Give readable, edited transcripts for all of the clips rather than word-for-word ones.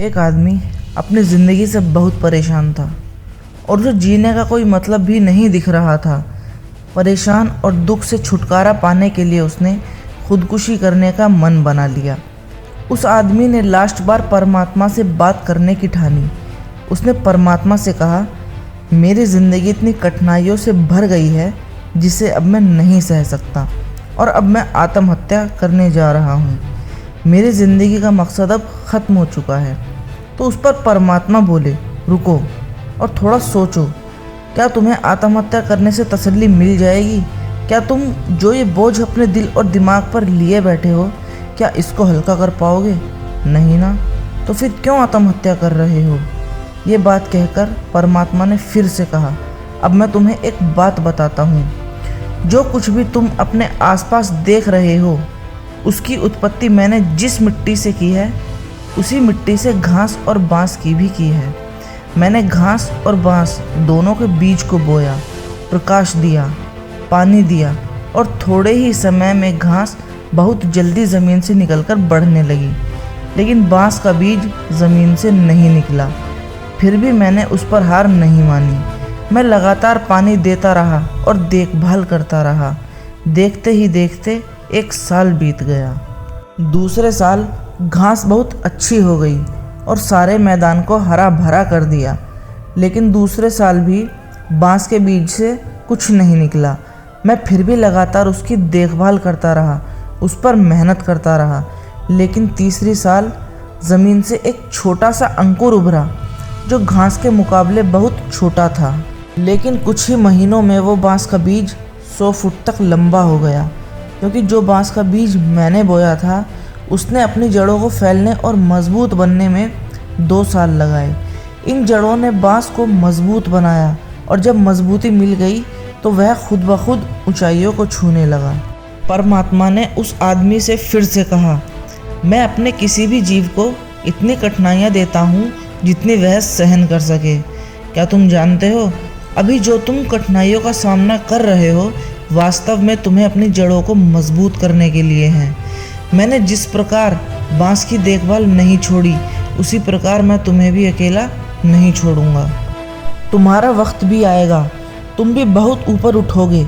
एक आदमी अपनी ज़िंदगी से बहुत परेशान था और जो जीने का कोई मतलब भी नहीं दिख रहा था। परेशान और दुख से छुटकारा पाने के लिए उसने खुदकुशी करने का मन बना लिया। उस आदमी ने लास्ट बार परमात्मा से बात करने की ठानी। उसने परमात्मा से कहा, मेरी ज़िंदगी इतनी कठिनाइयों से भर गई है जिसे अब मैं नहीं सह सकता और अब मैं आत्महत्या करने जा रहा हूँ। मेरी ज़िंदगी का मकसद अब ख़त्म हो चुका है। तो उस पर परमात्मा बोले, रुको और थोड़ा सोचो, क्या तुम्हें आत्महत्या करने से तसल्ली मिल जाएगी? क्या तुम जो ये बोझ अपने दिल और दिमाग पर लिए बैठे हो, क्या इसको हल्का कर पाओगे? नहीं ना, तो फिर क्यों आत्महत्या कर रहे हो? ये बात कहकर परमात्मा ने फिर से कहा, अब मैं तुम्हें एक बात बताता हूँ। जो कुछ भी तुम अपने आसपास देख रहे हो, उसकी उत्पत्ति मैंने जिस मिट्टी से की है, उसी मिट्टी से घास और बांस की भी की है। मैंने घास और बांस दोनों के बीज को बोया, प्रकाश दिया, पानी दिया और थोड़े ही समय में घास बहुत जल्दी ज़मीन से निकलकर बढ़ने लगी। लेकिन बांस का बीज ज़मीन से नहीं निकला। फिर भी मैंने उस पर हार नहीं मानी। मैं लगातार पानी देता रहा और देखभाल करता रहा। देखते ही देखते 1 साल बीत गया। दूसरे साल घास बहुत अच्छी हो गई और सारे मैदान को हरा भरा कर दिया। लेकिन दूसरे साल भी बांस के बीज से कुछ नहीं निकला। मैं फिर भी लगातार उसकी देखभाल करता रहा, उस पर मेहनत करता रहा। लेकिन तीसरी साल ज़मीन से एक छोटा सा अंकुर उभरा जो घास के मुकाबले बहुत छोटा था। लेकिन कुछ ही महीनों में वो बांस का बीज 100 फुट तक लंबा हो गया, क्योंकि जो बांस का बीज मैंने बोया था उसने अपनी जड़ों को फैलने और मजबूत बनने में 2 साल लगाए। इन जड़ों ने बांस को मजबूत बनाया और जब मजबूती मिल गई तो वह खुद ब खुद ऊंचाइयों को छूने लगा। परमात्मा ने उस आदमी से फिर से कहा, मैं अपने किसी भी जीव को इतनी कठिनाइयाँ देता हूँ जितनी वह सहन कर सके। क्या तुम जानते हो, अभी जो तुम कठिनाइयों का सामना कर रहे हो, वास्तव में तुम्हें अपनी जड़ों को मजबूत करने के लिए हैं। मैंने जिस प्रकार बांस की देखभाल नहीं छोड़ी, उसी प्रकार मैं तुम्हें भी अकेला नहीं छोड़ूंगा। तुम्हारा वक्त भी आएगा, तुम भी बहुत ऊपर उठोगे,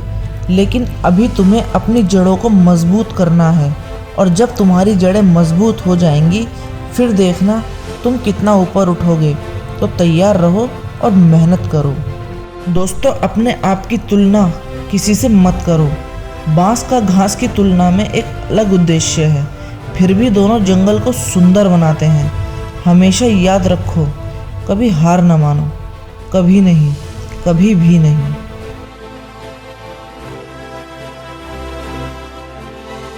लेकिन अभी तुम्हें अपनी जड़ों को मजबूत करना है। और जब तुम्हारी जड़ें मजबूत हो जाएंगी, फिर देखना तुम कितना ऊपर उठोगे। तो तैयार रहो और मेहनत करो। दोस्तों, अपने आप की तुलना किसी से मत करो। बांस का घास की तुलना में एक अलग उद्देश्य है, फिर भी दोनों जंगल को सुंदर बनाते हैं। हमेशा याद रखो, कभी हार न मानो, कभी नहीं, कभी भी नहीं।